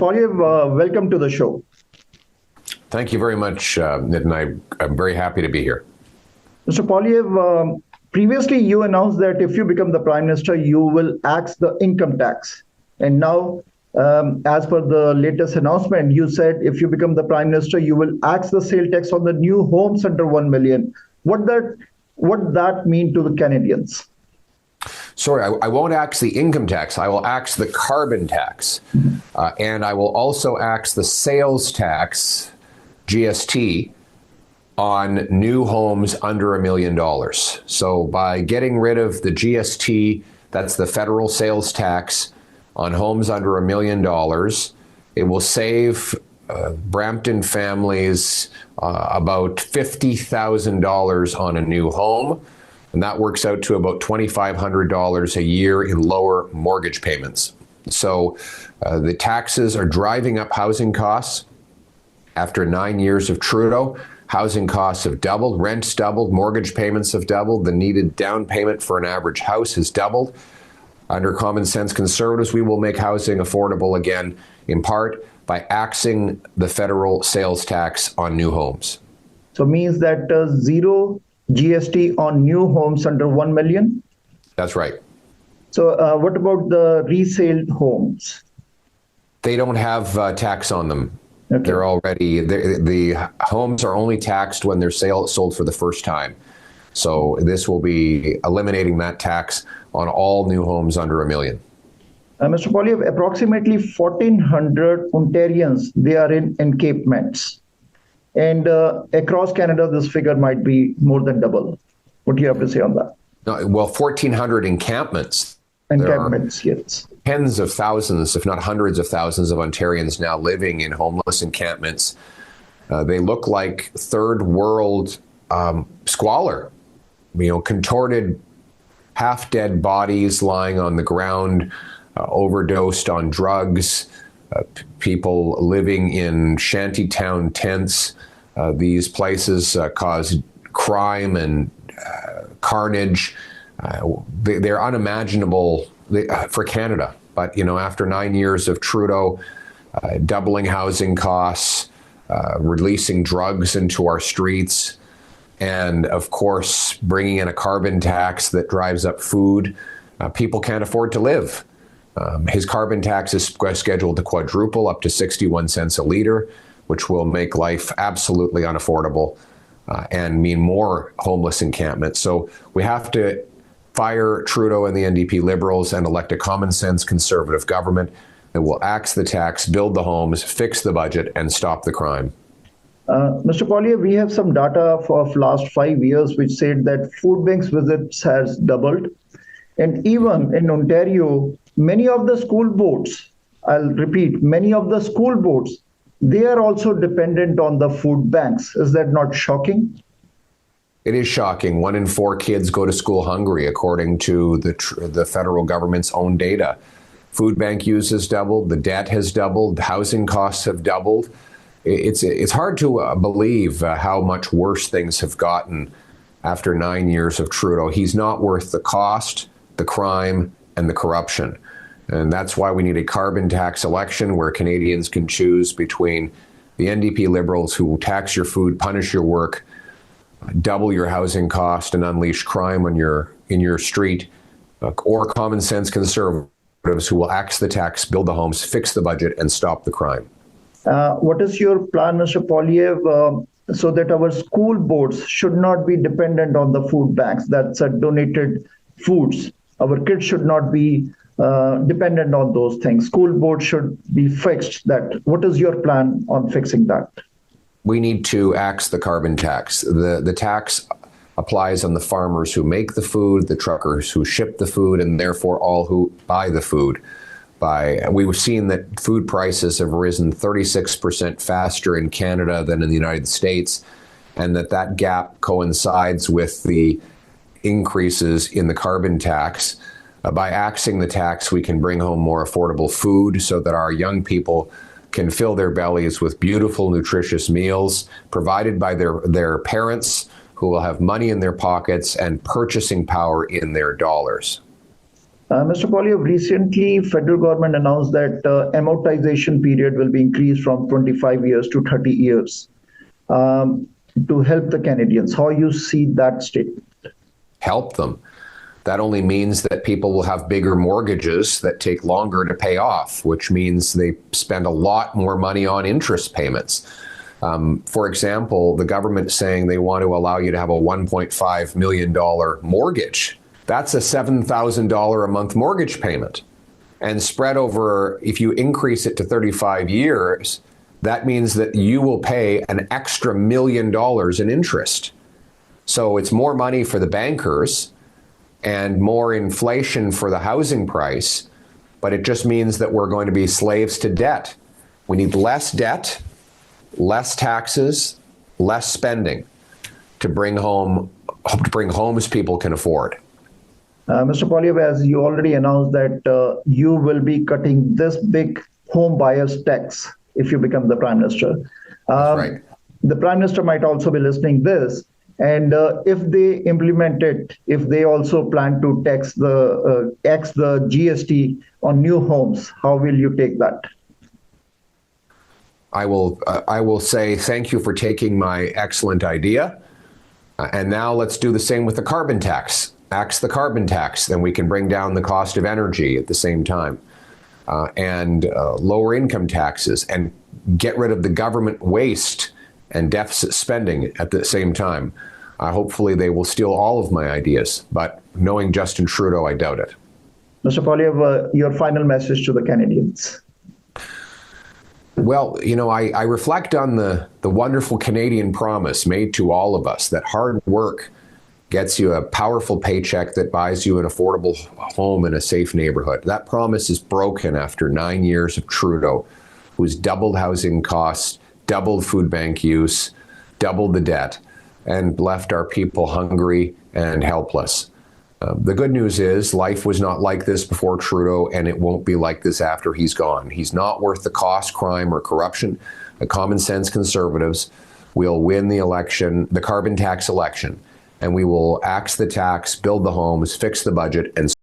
Poiliev, welcome to the show. Thank you very much, Nitin. I'm very happy to be here. Mr. Poiliev, previously you announced that if you become the Prime Minister, you will axe the income tax. And now, as per the latest announcement, you said if you become the Prime Minister, you will axe the sale tax on the new homes under 1 million. What that mean to the Canadians? Sorry, I won't axe the income tax. I will axe the carbon tax. And I will also axe the sales tax, GST, on new homes under $1 million. So by getting rid of the GST, that's the federal sales tax on homes under $1 million, it will save Brampton families about $50,000 on a new home. And that works out to about $2,500 a year in lower mortgage payments. So the taxes are driving up housing costs. After 9 years of Trudeau, housing costs have doubled, rents doubled, mortgage payments have doubled, the needed down payment for an average house has doubled. Under Common Sense Conservatives, we will make housing affordable again, in part by axing the federal sales tax on new homes. So means that zero GST on new homes under 1 million? That's right. So what about the resale homes? They don't have tax on them. Okay. They're already, the homes are only taxed when they're sold for the first time. So this will be eliminating that tax on all new homes under $1 million. Mr. Poiliev, approximately 1,400 Ontarians, they are in encampments. And across Canada, this figure might be more than double. What do you have to say on that? No, well, 1,400 encampments. Encampments, yes. Tens of thousands, if not hundreds of thousands of Ontarians now living in homeless encampments. They look like third world squalor, contorted, half-dead bodies lying on the ground, overdosed on drugs, people living in shantytown tents. These places cause crime and carnage. They're unimaginable for Canada. But, after 9 years of Trudeau doubling housing costs, releasing drugs into our streets, and, of course, bringing in a carbon tax that drives up food, people can't afford to live. His carbon tax is scheduled to quadruple up to 61 cents a litre, which will make life absolutely unaffordable and mean more homeless encampments. So we have to fire Trudeau and the NDP Liberals and elect a common sense Conservative government that will axe the tax, build the homes, fix the budget, and stop the crime. Mr. Poiliev, we have some data of last 5 years which said that food banks visits has doubled. And even in Ontario, many of the school boards, I'll repeat, many of the school boards, they are also dependent on the food banks. Is that not shocking? It is shocking. 1 in 4 kids go to school hungry, according to the federal government's own data. Food bank use has doubled, the debt has doubled, housing costs have doubled. It's hard to believe how much worse things have gotten after 9 years of Trudeau. He's not worth the cost, the crime, and the corruption. And that's why we need a carbon tax election where Canadians can choose between the NDP Liberals who will tax your food, punish your work, double your housing cost, and unleash crime on in your street, or common sense Conservatives who will axe the tax, build the homes, fix the budget, and stop the crime. What is your plan, Mr. Poiliev, so that our school boards should not be dependent on the food banks, that's donated foods? Our kids should not be dependent on those things. School board should be fixed. What is your plan on fixing that? We need to axe the carbon tax. The tax applies on the farmers who make the food, the truckers who ship the food, and therefore all who buy the food. We've seen that food prices have risen 36% faster in Canada than in the United States, and that gap coincides with the increases in the carbon tax. By axing the tax, we can bring home more affordable food so that our young people can fill their bellies with beautiful, nutritious meals provided by their parents who will have money in their pockets and purchasing power in their dollars. Mr. Poilievre, recently federal government announced that amortization period will be increased from 25 years to 30 years to help the Canadians. How you see that statement? Help them. That only means that people will have bigger mortgages that take longer to pay off, which means they spend a lot more money on interest payments. For example, the government saying they want to allow you to have a $1.5 million mortgage. That's a $7,000 a month mortgage payment. And spread over, if you increase it to 35 years, that means that you will pay an extra $1 million in interest. So it's more money for the bankers and more inflation for the housing price, but it just means that we're going to be slaves to debt. We need less debt, less taxes, less spending to bring homes people can afford. Mr. Poilievre, as you already announced that you will be cutting this big home buyers tax if you become the Prime Minister. That's right. The Prime Minister might also be listening this. And if they implement it, if they also plan to tax the GST on new homes, how will you take that? I will say thank you for taking my excellent idea. And now let's do the same with the carbon tax. Axe the carbon tax, then we can bring down the cost of energy at the same time. And lower income taxes and get rid of the government waste and deficit spending at the same time. Hopefully they will steal all of my ideas, but knowing Justin Trudeau, I doubt it. Mr. Poilievre, your final message to the Canadians. Well, you know, I reflect on the wonderful Canadian promise made to all of us that hard work gets you a powerful paycheck that buys you an affordable home in a safe neighborhood. That promise is broken after 9 years of Trudeau, who's doubled housing costs, doubled food bank use, doubled the debt, and left our people hungry and helpless. The good news is life was not like this before Trudeau, and it won't be like this after he's gone. He's not worth the cost, crime, or corruption. The common sense Conservatives will win the election, the carbon tax election, and we will axe the tax, build the homes, fix the budget, and